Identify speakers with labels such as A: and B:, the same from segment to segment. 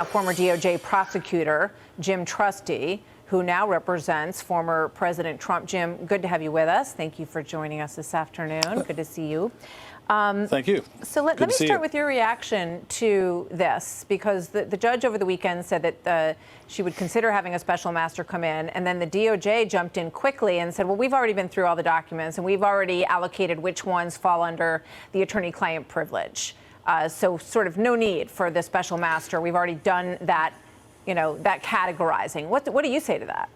A: Former DOJ prosecutor Jim Trusty, who now represents former President Trump. Jim, good to have you with us. Thank you for joining us this afternoon. Good to see you.
B: Thank you.
A: So let me start with your reaction to this, because the judge over the weekend said that she would consider having a special master come in, and then the DOJ jumped in quickly and said, well, we've already been through all the documents, and we've already allocated which ones fall under the attorney-client privilege. So sort of no need for the special master. We've already done that, that categorizing. What do you say to that?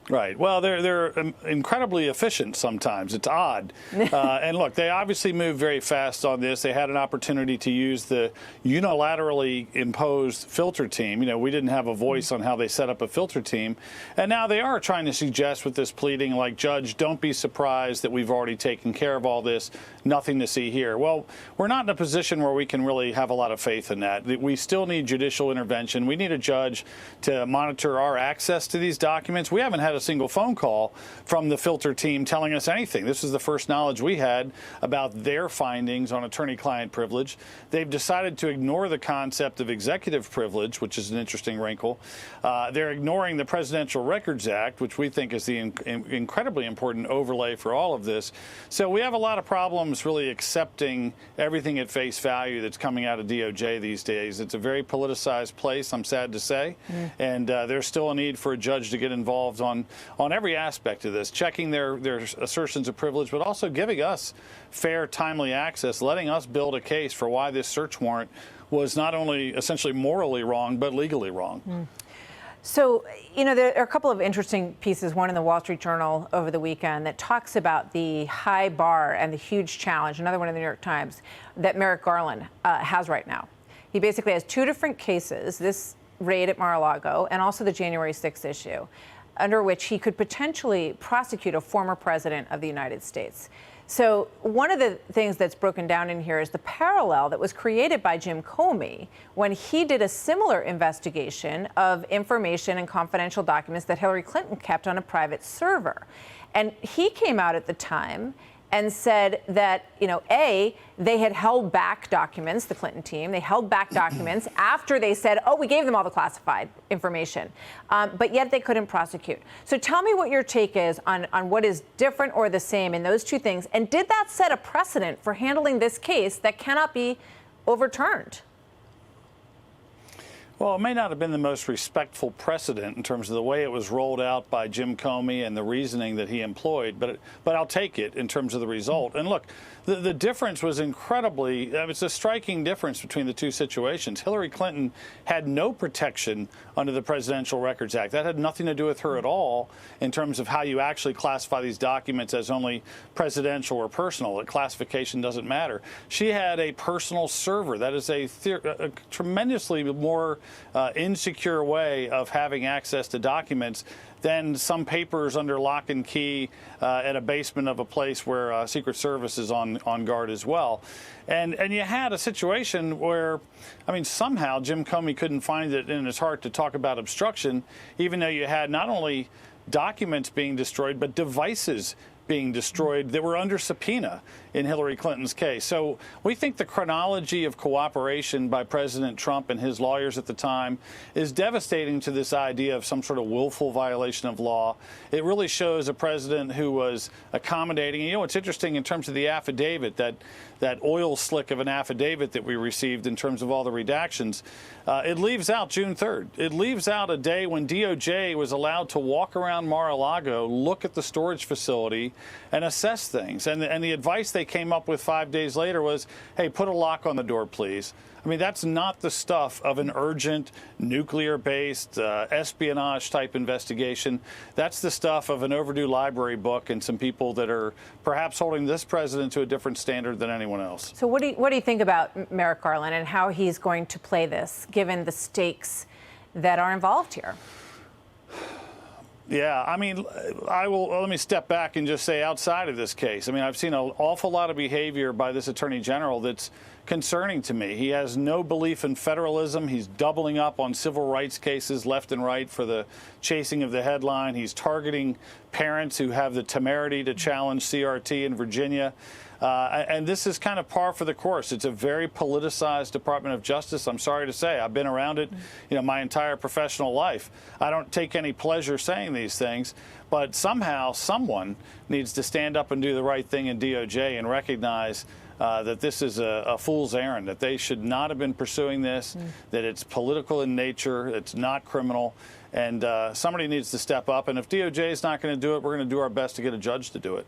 B: Right. Well, they're incredibly efficient sometimes. It's odd. And look, they obviously moved very fast on this. They had an opportunity to use the unilaterally imposed filter team. We didn't have a voice on how they set up a filter team. And now they are trying to suggest with this pleading, like, Judge, don't be surprised that we've already taken care of all this. Nothing to see here. Well, we're not in a position where we can really have a lot of faith in that. We still need judicial intervention. We need a judge to monitor our access to these documents. We haven't had a single phone call from the filter team telling us anything. This is the first knowledge we had about their findings on attorney-client privilege. They've decided to ignore the concept of executive privilege, which is an interesting wrinkle. They're ignoring the Presidential Records Act, which we think is the incredibly important overlay for all of this. So we have a lot of problems really accepting everything at face value that's coming out of DOJ these days. It's a very politicized place, I'm sad to say, and there's still a need for a judge to get involved on every aspect of this, checking their assertions of privilege, but also giving us fair, timely access, letting us build a case for why this search warrant was not only essentially morally wrong, but legally wrong.
A: So, there are a couple of interesting pieces, one in the Wall Street Journal over the weekend that talks about the high bar and the huge challenge, another one in the New York Times, that Merrick Garland has right now. He basically has two different cases, this raid at Mar-a-Lago and also the January 6th issue, under which he could potentially prosecute a former president of the United States. So one of the things that's broken down in here is the parallel that was created by Jim Comey when he did a similar investigation of information and confidential documents that Hillary Clinton kept on a private server. And he came out at the time and said that, they had held back documents, the Clinton team, they held back documents after they said, oh, we gave them all the classified information, but yet they couldn't prosecute. So tell me what your take is on what is different or the same in those two things. And did that set a precedent for handling this case that cannot be overturned?
B: Well, it may not have been the most respectful precedent in terms of the way it was rolled out by Jim Comey and the reasoning that he employed, but I'll take it in terms of the result. And look, the difference was incredibly, it's a striking difference between the two situations. Hillary Clinton had no protection under the Presidential Records Act. That had nothing to do with her at all in terms of how you actually classify these documents as only presidential or personal. The classification doesn't matter. She had a personal server. That is a tremendously more insecure way of having access to documents than some papers under lock and key at a basement of a place where Secret Service is on guard as well. And you had a situation where, somehow Jim Comey couldn't find it in his heart to talk about obstruction, even though you had not only documents being destroyed, but devices being destroyed that were under subpoena in Hillary Clinton's case. So we think the chronology of cooperation by President Trump and his lawyers at the time is devastating to this idea of some sort of willful violation of law. It really shows a president who was accommodating. It's interesting in terms of the affidavit, that oil slick of an affidavit that we received in terms of all the redactions. It leaves out June 3rd. It leaves out a day when DOJ was allowed to walk around Mar-a-Lago, look at the storage facility, and assess things. And the advice they came up with 5 days later was, hey, put a lock on the door, please. That's not the stuff of an urgent, nuclear-based, espionage-type investigation. That's the stuff of an overdue library book and some people that are perhaps holding this president to a different standard than anyone else.
A: So what do you think about Merrick Garland and how he's going to play this, given the stakes that are involved here?
B: Yeah, let me step back and just say outside of this case, I've seen an awful lot of behavior by this attorney general that's concerning to me. He has no belief in federalism. He's doubling up on civil rights cases left and right for the chasing of the headline. He's targeting parents who have the temerity to challenge CRT in Virginia. And this is kind of par for the course. It's a very politicized Department of Justice. I'm sorry to say, I've been around it, my entire professional life. I don't take any pleasure saying these things, but somehow someone needs to stand up and do the right thing in DOJ and recognize that this is a fool's errand, that they should not have been pursuing this, that it's political in nature, it's not criminal, and somebody needs to step up. And if DOJ is not going to do it, we're going to do our best to get a judge to do it.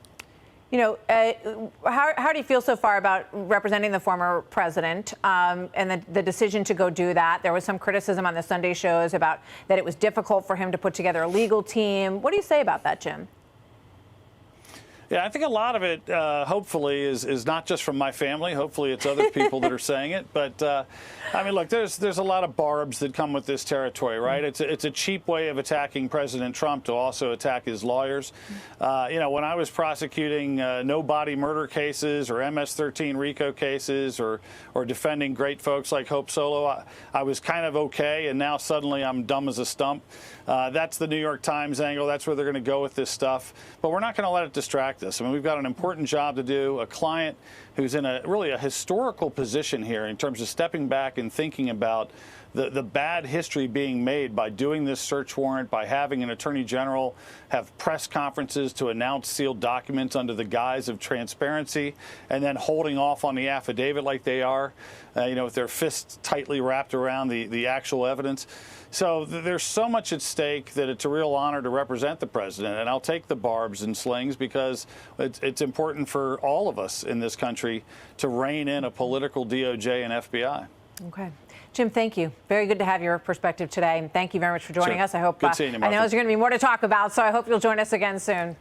A: How do you feel so far about representing the former president and the decision to go do that? There was some criticism on the Sunday shows about that it was difficult for him to put together a legal team. What do you say about that, Jim?
B: Yeah, I think a lot of it, hopefully, is not just from my family. Hopefully, it's other people that are saying it. But I mean, look, there's a lot of barbs that come with this territory, right? It's a cheap way of attacking President Trump to also attack his lawyers. When I was prosecuting no body murder cases or MS-13 RICO cases or defending great folks like Hope Solo, I was kind of okay, and now suddenly I'm dumb as a stump. That's the New York Times angle. That's where they're going to go with this stuff. But we're not going to let it distract us. I mean, we've got an important job to do, a client who's in really a historical position here in terms of stepping back and thinking about the bad history being made by doing this search warrant, by having an attorney general have press conferences to announce sealed documents under the guise of transparency, and then holding off on the affidavit like they are, with their fists tightly wrapped around the actual evidence. So there's so much at stake that it's a real honor to represent the president, and I'll take the barbs and slings because it's important for all of us in this country to rein in a political DOJ and FBI.
A: Okay. Jim, thank you. Very good to have your perspective today, and thank you very much for joining us. I hope
B: Good seeing you, Martha.
A: I know there's going to be more to talk about, so I hope you'll join us again soon.